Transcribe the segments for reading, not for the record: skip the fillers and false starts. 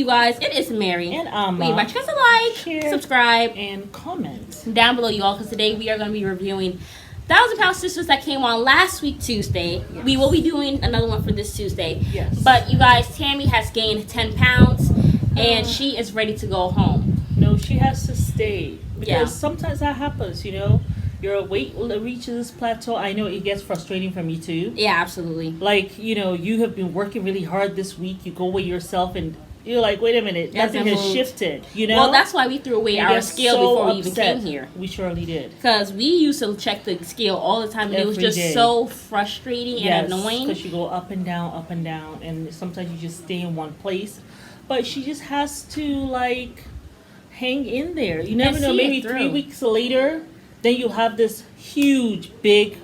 You guys, it is Mary. And We invite you guys to like, share, subscribe, and comment down below, you all, because today we are going to be reviewing 1,000 Pound Sisters that came on last week, Tuesday. Yes. We will be doing another one for this Tuesday. Yes. But you guys, Tammy has gained 10 pounds, and she is ready to go home. No, she has to stay. Because Yeah. sometimes that happens, you know. Your weight reaches this plateau. I know it gets frustrating for me too. Yeah, absolutely. Like, you know, you have been working really hard this week. You go weigh yourself and you're like, wait a minute, nothing has shifted, you know? Well, that's why we threw away our scale before we even came here. We surely did. Because we used to check the scale all the time, and it was just so frustrating and annoying. Because you go up and down, and sometimes you just stay in one place. But she just has to, like, hang in there. You never know, maybe 3 weeks later, then you'll have this huge, big,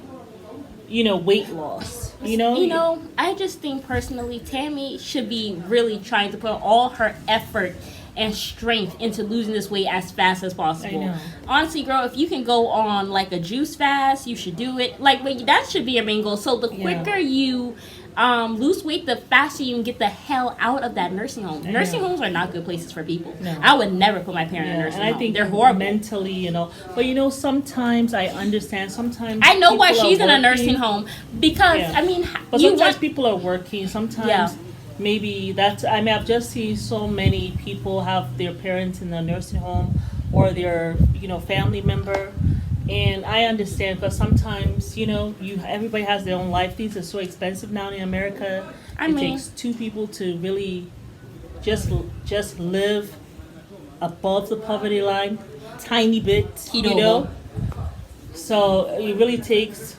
you know, weight loss. You know, I just think personally, Tammy should be really trying to put all her effort and strength into losing this weight as fast as possible. I know. Honestly, girl, if you can go on like a juice fast, you should do it. Like, that should be your main goal. So the quicker you lose weight, the faster you can get the hell out of that nursing home. Nursing homes are not good places for people. No. I would never put my parent in a nursing home. I think they're horrible mentally, you know. But you know, sometimes I understand. Sometimes I know why she's in a nursing home because I mean, but sometimes people are working. Sometimes maybe that's. I mean, I've just seen so many people have their parents in the nursing home or their family member. And I understand because sometimes, you know, everybody has their own life. Things are so expensive now in America. It takes two people to really just live above the poverty line, tiny bit, you know. So it really takes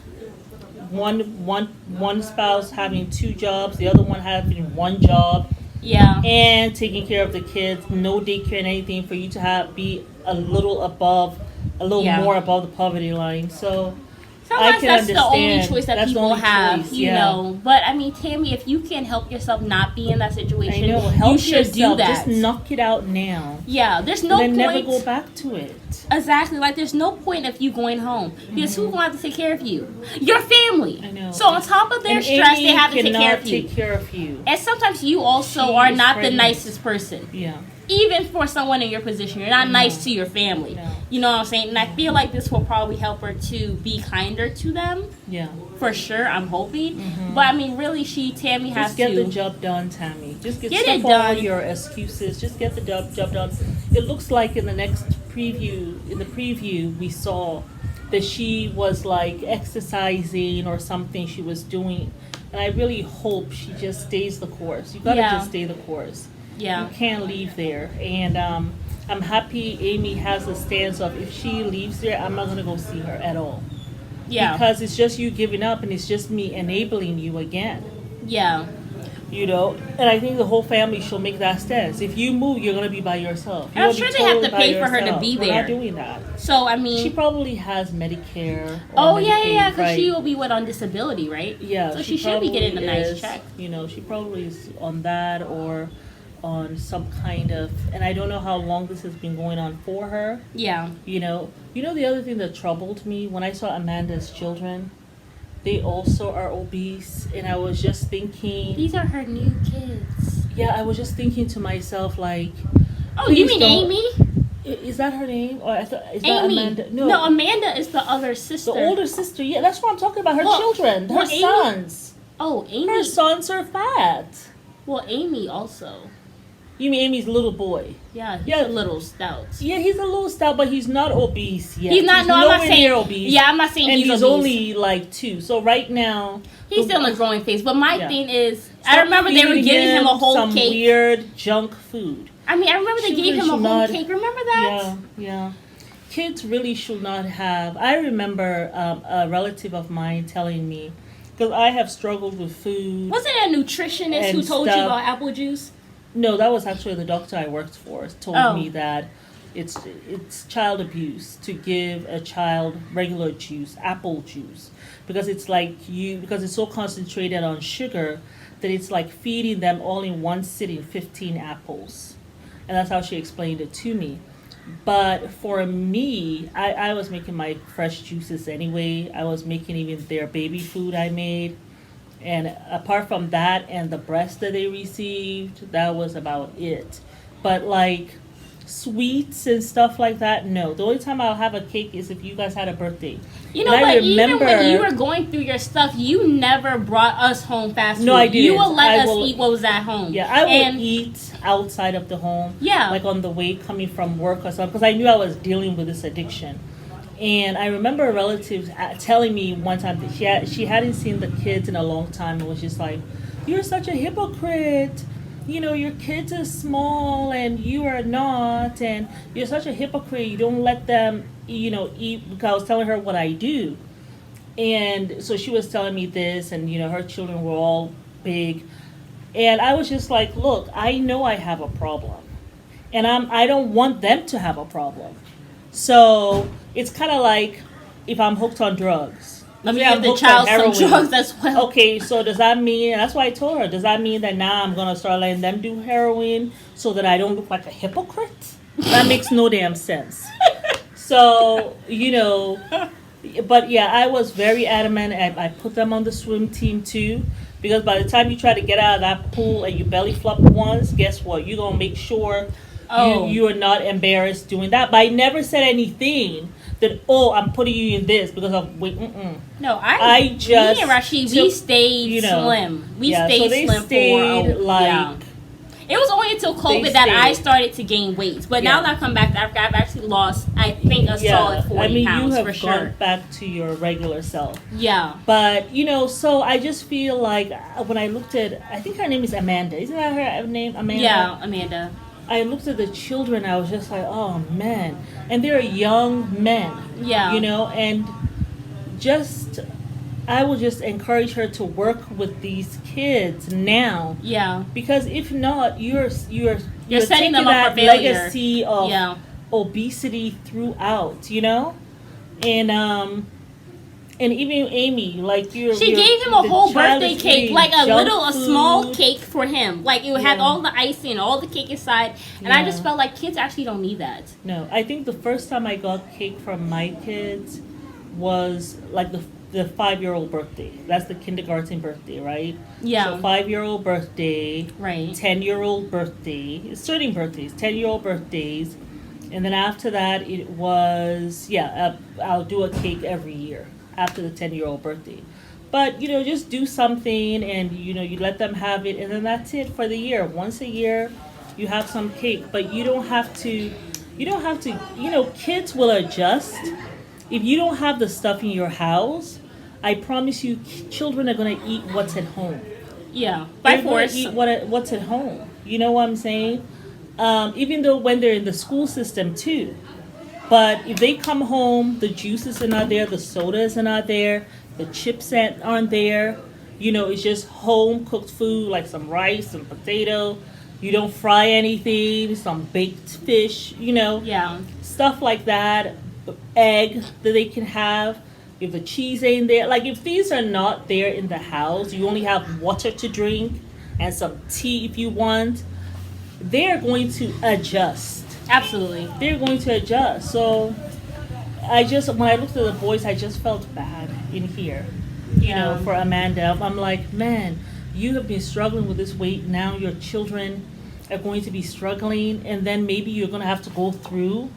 one spouse having two jobs, the other one having one job. Yeah. And taking care of the kids, no daycare and anything for you to be a little more above the poverty line. So sometimes that's the only choice that people have, you know. But I mean, Tammy, if you can help yourself not be in that situation, you should do that. Just knock it out now. Yeah, there's no point. Never go back to it. Exactly. Like, there's no point of you going home because who's going to have to take care of you? Your family. I know. So on top of their stress, they have to take care of you. And sometimes you also are not the nicest person. Yeah. Even for someone in your position, you're not nice to your family. No. You know what I'm saying? And I feel like this will probably help her to be kinder to them. Yeah. For sure, I'm hoping. But I mean, really, Tammy has to get the job done, Tammy. Just get it all done. Your excuses. Just get the job done. It looks like in the preview, we saw that she was like exercising or something she was doing. And I really hope she just stays the course. You gotta just stay the course. Yeah. You can't leave there. And I'm happy Amy has a stance of if she leaves there, I'm not going to go see her at all. Yeah. Because it's just you giving up and it's just me enabling you again. Yeah. You know? And I think the whole family should make that stance. If you move, you're going to be by yourself. I'm sure they have to pay for her to be there. We're not doing that. So, I mean... She probably has Medicare. Yeah, because she will be on disability, right? Yeah. So she should be getting a nice check. You know, she probably is on that or on some kind of, and I don't know how long this has been going on for her. Yeah. You know the other thing that troubled me when I saw Amanda's children, they also are obese, and I was just thinking, these are her new kids. Yeah, I was just thinking to myself like, oh, you mean Amy? Is that her name? Or is Amy. that Amanda? No, Amanda is the other sister. The older sister. Yeah, that's what I'm talking about. Her children, her sons. Oh, Amy. Her sons are fat. Well, Amy also. You mean Amy's little boy? Yeah, he's a little stout. Yeah, he's a little stout, but he's not obese yet. He's not. No, I'm not saying obese. Yeah, I'm not saying and he's obese. Only like 2. So right now he's still in a growing phase. But my thing is, I remember they were giving him a whole some cake. Weird junk food. I mean, I remember they gave him a whole cake. Remember that? Yeah. Kids really should not have. I remember a relative of mine telling me, because I have struggled with food. Wasn't it a nutritionist who told you about apple juice? No, that was actually the doctor I worked for told me that it's child abuse to give a child regular juice, apple juice, because it's because it's so concentrated on sugar that it's like feeding them all in one sitting 15 apples. And that's how she explained it to me. But for me, I was making my fresh juices anyway. I was making even their baby food I made. And apart from that and the breast that they received, that was about it. But like sweets and stuff like that, no. The only time I'll have a cake is if you guys had a birthday. You know, but even when you were going through your stuff, you never brought us home fast food. No, I didn't. You will let us eat what was at home. Yeah, I would eat outside of the home. Yeah. Like on the way coming from work or something, because I knew I was dealing with this addiction. And I remember a relative telling me one time that she hadn't seen the kids in a long time and was just like, "You're such a hypocrite. You know, your kids are small and you are not, and you're such a hypocrite. You don't let them, eat." Because I was telling her what I do. And so she was telling me this, and, her children were all big. And I was just like, look, I know I have a problem. And I don't want them to have a problem. So it's kind of like if I'm hooked on drugs. Let me give the child some drugs as well. Okay, so does that mean, and that's why I told her, does that mean that now I'm going to start letting them do heroin so that I don't look like a hypocrite? That makes no damn sense. So, but yeah, I was very adamant. I put them on the swim team too. Because by the time you try to get out of that pool and you belly flop once, guess what? You're going to make sure you are not embarrassed doing that. But I never said anything that, I'm putting you in this because of, No, me and Rashid, we stayed slim. We stayed slim for It was only until COVID that I started to gain weight. But now that I come back to Africa, I've actually lost, I think, a solid 40 pounds you for have sure. gone back to your regular self. Yeah. But, so I just feel like when I looked at, I think her name is Amanda. Isn't that her name, Amanda? Yeah, Amanda. I looked at the children, I was just like, oh, man. And they're young men. Yeah. And I would just encourage her to work with these kids now. Yeah. Because if not, you're setting them up for failure. Legacy of obesity throughout, And even Amy, like she gave him a whole birthday cake, like a small cake for him. Like it had all the icing and all the cake inside. And I just felt like kids actually don't need that. No, I think the first time I got cake from my kids was like the 5-year-old birthday. That's the kindergarten birthday, right? Yeah. So 5-year-old birthday, right? 10-year-old birthday. It's certain birthdays, 10-year-old birthdays, and then after that it was I'll do a cake every year after the 10-year-old birthday. But just do something, and you let them have it, and then that's it for the year. Once a year, you have some cake, but you don't have to. Kids will adjust. If you don't have the stuff in your house, I promise you, children are going to eat what's at home. Yeah, by force. Eat what's at home. You know what I'm saying? Even though when they're in the school system too. But if they come home, the juices are not there, the sodas are not there, the chips aren't there. It's just home cooked food, like some rice, some potato. You don't fry anything, some baked fish, Yeah. Stuff like that. Egg that they can have. If the cheese ain't there, like if these are not there in the house, you only have water to drink and some tea if you want, they're going to adjust. Absolutely. They're going to adjust. So when I looked at the boys, I just felt bad in here, for Amanda. I'm like, man, you have been struggling with this weight. Now your children are going to be struggling, and then maybe you're going to have to go through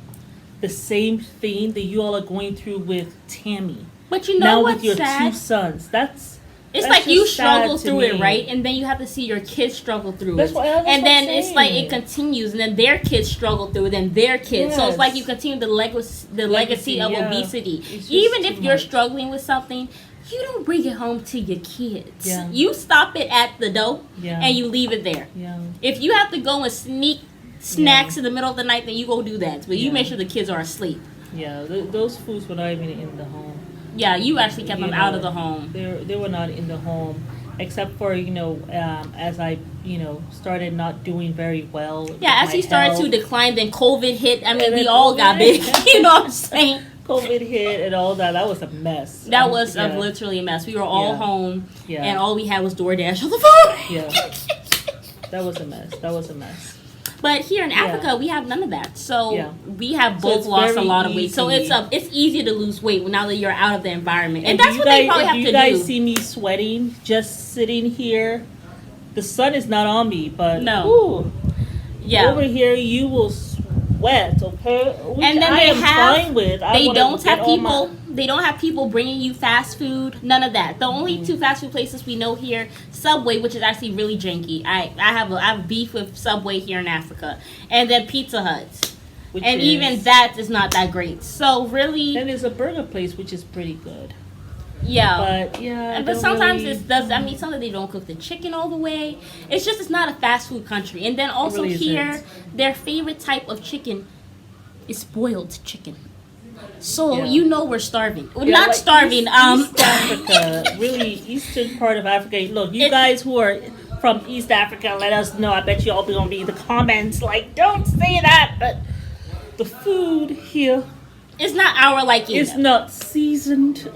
the same thing that you all are going through with Tammy. But now with your sad? 2 sons. It's like you struggle through it, right? And then you have to see your kids struggle through it. And then it's like it continues, and then their kids struggle through it, and their kids. Yes. So it's like you continue the legacy of obesity. Even if you're struggling with something, you don't bring it home to your kids. Yeah. You stop it at the door, and you leave it there. Yeah. If you have to go and sneak snacks in the middle of the night, then you go do that. But you make sure the kids are asleep. Yeah, those foods were not even in the home. Yeah, you actually kept them out of the home. They were not in the home, except for as I started not doing very well. Yeah, as he started to decline, then COVID hit. I mean, we all got big. You know what I'm saying? COVID hit and all that. That was a mess. That was literally a mess. We were all home, and all we had was DoorDash on the phone. Yeah, that was a mess. But here in Africa, we have none of that. So we have both lost a lot of weight. So it's easy to lose weight now that you're out of the environment. And that's what they probably have to do. You guys see me sweating just sitting here. The sun is not on me, but over here you will sweat, okay? Which and then I am fine with. They don't have people bringing you fast food. None of that. The only two fast food places we know here, Subway, which is actually really janky. I have beef with Subway here in Africa, and then Pizza Hut, even that is not that great. So really, then there's a burger place which is pretty good. Yeah, but sometimes sometimes they don't cook the chicken all the way. It's not a fast food country. And then also here, their favorite type of chicken is boiled chicken. So we're starving. We're not starving. East Africa, really eastern part of Africa. Look, you guys who are from East Africa, let us know. I bet you all gonna be in the comments like, don't say that. But the food here, it's not our liking. It's not seasoned.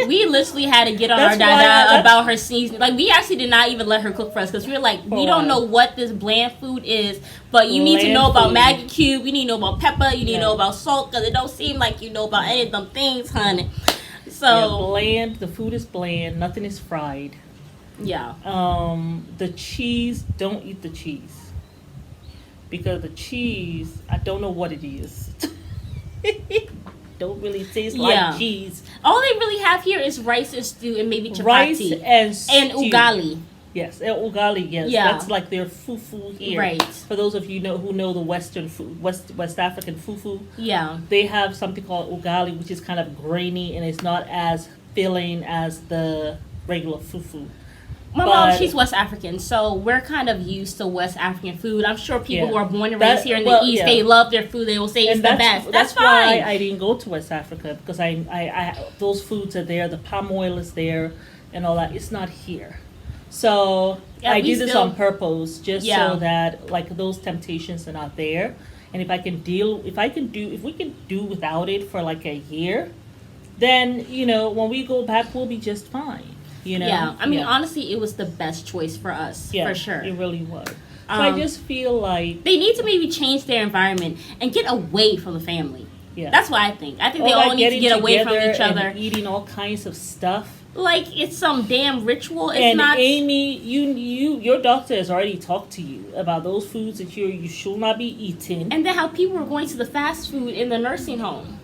We literally had to get on our dada about her seasoning. Like, we actually did not even let her cook for us because we were like, we don't know what this bland food is, but you need to know about Maggi Cube, you need to know about pepper, you need to know about salt, because it don't seem like you know about any of them things, honey. So bland. The food is bland. Nothing is fried. Yeah. The cheese. Don't eat the cheese because the cheese, I don't know what it is. Don't really taste like cheese. All they really have here is rice and stew and maybe chapati. Rice and ugali. Yes, and ugali. Yes, that's like their fufu here. Right. For those of you who know the Western food, West African fufu. Yeah. They have something called ugali, which is kind of grainy and it's not as filling as the regular fufu. My mom, she's West African, so we're kind of used to West African food. I'm sure people who are born and raised here in the East, they love their food. They will say it's the best. That's fine. Why I didn't go to West Africa, because I those foods are there. The palm oil is there and all that. It's not here. So I did this on purpose, just so that like those temptations are not there. And if we can do without it for like a year, then when we go back, we'll be just fine. Yeah, I mean, honestly, it was the best choice for us, for sure. It really was. So I just feel like they need to maybe change their environment and get away from the family. Yeah, that's what I think. I think they all need to get away from each other, and eating all kinds of stuff. Like it's some damn ritual. It's and not. Amy, your doctor has already talked to you about those foods that you should not be eating. And then how people were going to the fast food in the nursing home.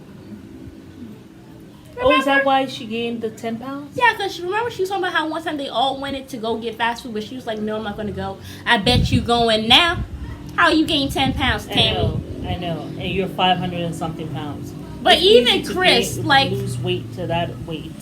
Remember? Oh, is that why she gained the 10 pounds? Yeah, because remember she was talking about how one time they all wanted to go get fast food, but she was like, no, I'm not going to go. I bet you going now. How you gained 10 pounds, Tammy? I know. And you're 500 and something pounds. But it's even Chris, lose weight to that weight.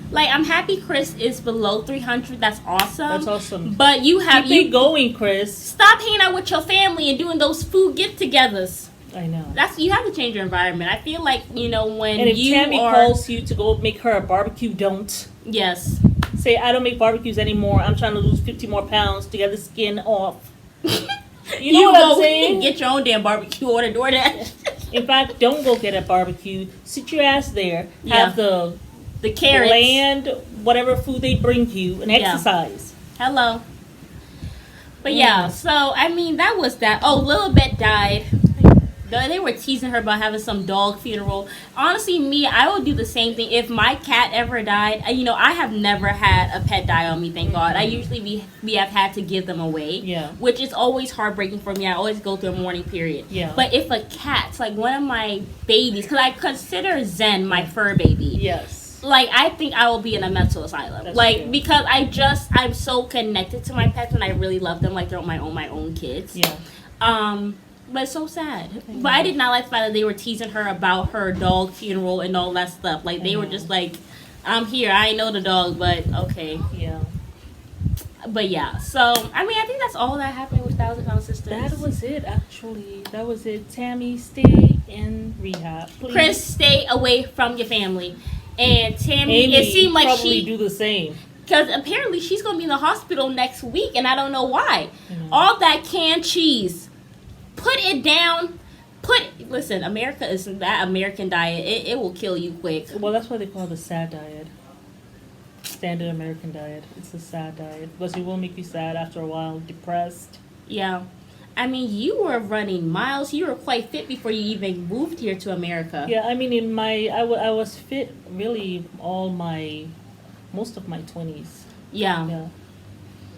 Like, I'm happy Chris is below 300. That's awesome. That's awesome. But keep going, Chris. Stop hanging out with your family and doing those food get-togethers. I know. You have to change your environment. I feel like, when and if Tammy calls you to go make her a barbecue, don't. Yes. Say, I don't make barbecues anymore. I'm trying to lose 50 more pounds to get the skin off. You know what I'm saying? Get your own damn barbecue, order DoorDash. In fact, don't go get a barbecue. Sit your ass there. Have the carrots, bland, whatever food they bring you, and exercise. Hello. But so, I mean, that was that. Oh, Lilibet died. They were teasing her about having some dog funeral. Honestly, I would do the same thing. If my cat ever died, I have never had a pet die on me, thank God. I usually, we have had to give them away. Yeah. Which is always heartbreaking for me. I always go through a mourning period. Yeah. But if a cat's like one of my babies, because I consider Zen my fur baby. Yes. Like, I think I will be in a mental asylum. That's true. Because I'm so connected to my pets and I really love them like they're my own kids. Yeah. But it's so sad. But I did not like the fact that they were teasing her about her dog funeral and all that stuff. Like, they were just like, I'm here. I ain't know the dog, but okay. Yeah. But yeah. So, I mean, I think that's all that happened with 1,000 Pound Sisters. That was it, actually. That was it. Tammy, stay in rehab, please. Chris, stay away from your family. And Tammy, Amy, it seemed like she do the same. Because apparently she's going to be in the hospital next week, and I don't know why. All that canned cheese. Put it down. Listen, America is that American diet. It will kill you quick. Well, that's why they call it the SAD diet. Standard American diet. It's a sad diet. Because it will make you sad after a while, depressed. Yeah. I mean, you were running miles. You were quite fit before you even moved here to America. Yeah, I mean, I was fit really most of my 20s. Yeah. Yeah,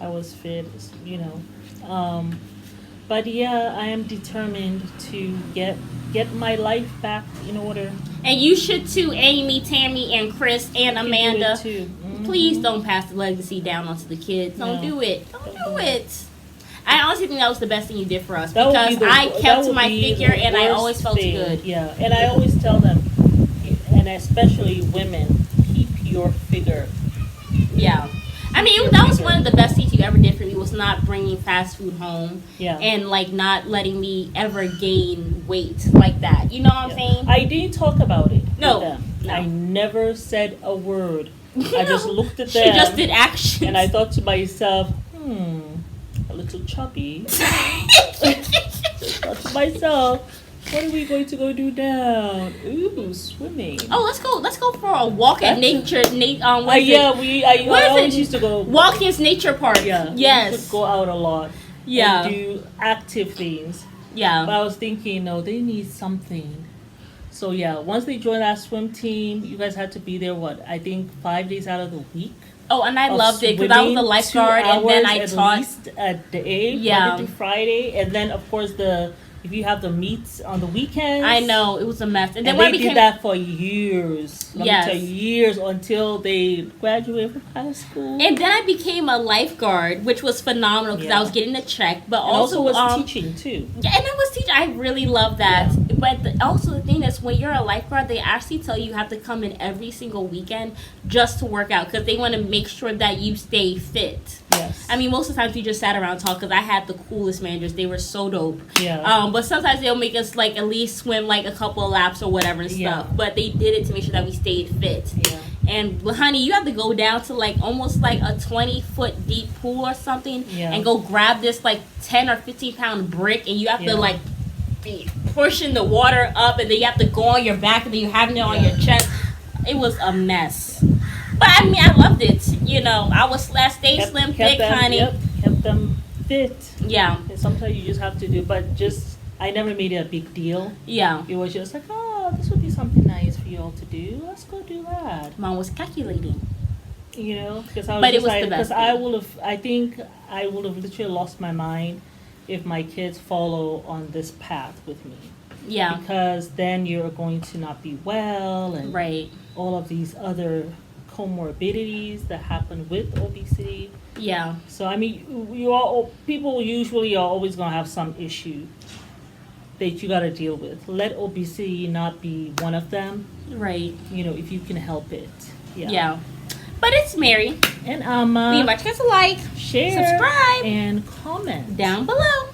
I was fit, you know. But yeah, I am determined to get my life back in order. And you should too, Amy, Tammy, and Chris, and You do Amanda. it too. Please don't pass the legacy down onto the kids. Don't No. do it. Don't do it. I honestly think that was the best thing you did for us That would because be I that kept would my be figure the and I worst always felt thing. good. Yeah, and I always tell them, and especially women, keep your figure. Yeah. I mean, that was one of the best things you ever did for me was not bringing fast food home Yeah. and like not letting me ever gain weight like that. You know what I'm Yeah. saying? I didn't talk about it No, with them. no. I never said a word. I just looked at She them. just did action. And I thought to myself, a little chubby. Just thought to myself, what are we going to go do now? Ooh, swimming. Oh, let's go for a walk at nature. I always used to go. Watkins Nature Park. Yeah. Yes. We should go out a lot. Yeah. And do active things. Yeah. But I was thinking, no, they need something. So yeah, once they joined that swim team, you guys had to be there. What, I think 5 days out of the week. Oh, and I of loved it because I was a swimming, lifeguard 2 and then I hours taught. at least a day, Yeah. Monday through Friday, and then of course if you have the meets on the weekends. I know it was a mess, and then And when I they became did that for years. Let Yes. me tell you, years until they graduated from high school. and then I became a lifeguard, which was phenomenal because I Yeah. was getting a check, but And also was um, teaching too. Yeah, and I was teaching. I really love that. Yeah. But also the thing is, when you're a lifeguard, they actually tell you have to come in every single weekend just to work out because they want to make sure that you stay fit. Yes. I mean, most of the times we just sat around and talked because I had the coolest managers. They were so dope. Yeah. But sometimes they'll make us like at least swim like a couple of laps or whatever and Yeah. stuff. But they did it to make sure that we stayed fit. Yeah. And honey, you have to go down to like almost like a 20-foot deep pool or something, Yeah. and go grab this like 10 or 15 pound brick, and you have Yeah. to like be pushing the water up, and then you have to go on your back, and then you having it on Yeah. your chest. It was a mess. But I mean, I loved it. You know, I was stay slim, thick, them, honey. Yep, kept them fit. Yeah, And sometimes you just have to do, but I never made it a big deal. yeah. It was just like, oh, this would be something nice for you all to do. Let's go do that. Mom was calculating. You know, because I was But it just was like, the best because thing. I think I would have literally lost my mind if my kids follow on this path with me. Yeah, Because then you're going to not be well and right. all of these other comorbidities that happen with obesity. Yeah, So I mean, people usually are always gonna have some issue that you gotta deal with. Let obesity not be one of them. right. You know, if you can help it. Yeah. Yeah. But it's Mary. And Leave my guys a like, share, subscribe and comment down below.